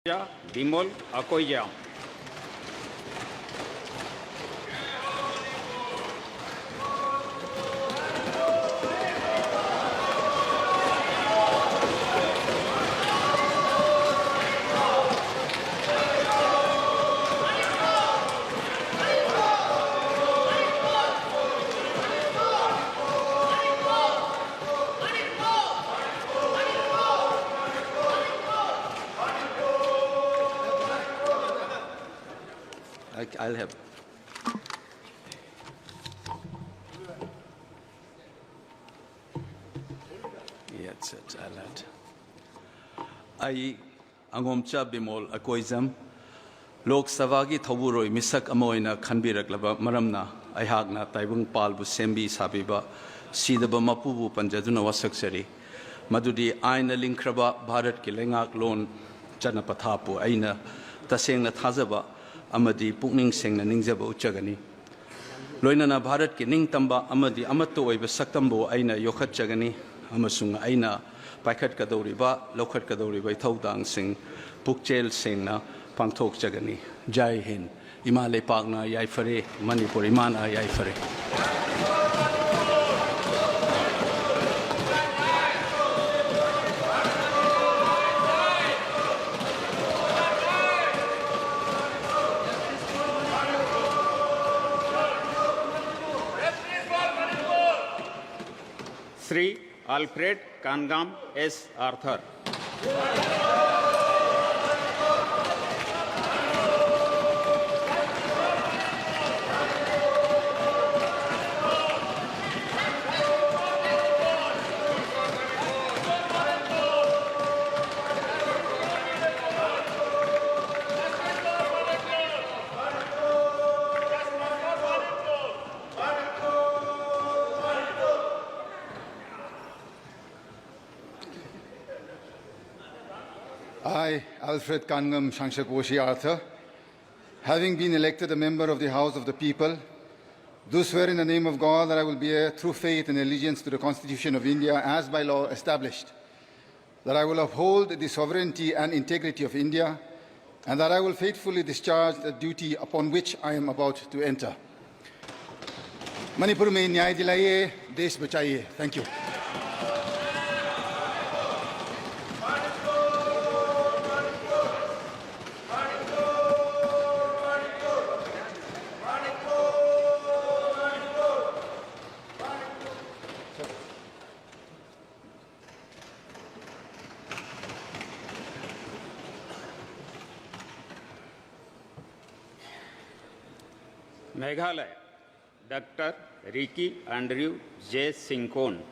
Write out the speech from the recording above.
Bimol Akoya. I'll have. Yes, I'll have. I Angomcha Bimol Akoizam Lok Savagi Tawuroi Misak Amoina Kanbiraklaba Maramna Ihagna Taibung Palbu Sembi Sabiba Sidaba Mapubu Panjaduna Wasaksari Madudi Aina Linkraba Bharat Kilengak Lon Janapathapu Aina Taseng Thazaba Amadi Pukning Seng Ningzaba Uchagani Loinana Bharat ki Ningtamba Amadi Amato Iba Saktambo Aina Yokhat Chagani Amasung Aina Paikat Kadoriba Lokat Kadoriba Taudang Sing Pukchel Singna Pangtok Chagani Jai Hind Imale Pagna Yai Fare Manipur Imana Yai Fare. Sri Alfred Kangam S. Arthur. I, Alfred Kangam Shangshakoshi Arthur, having been elected a member of the House of the People, do swear in the name of God that I will bear true faith and allegiance to the Constitution of India as by law established, that I will uphold the sovereignty and integrity of India, and that I will faithfully discharge the duty upon which I am about to enter. Manipur mein nyay dilaiye, desh bachaiye. Thank you. Meghalaya, Dr. Ricky Andrew J. Sinkon.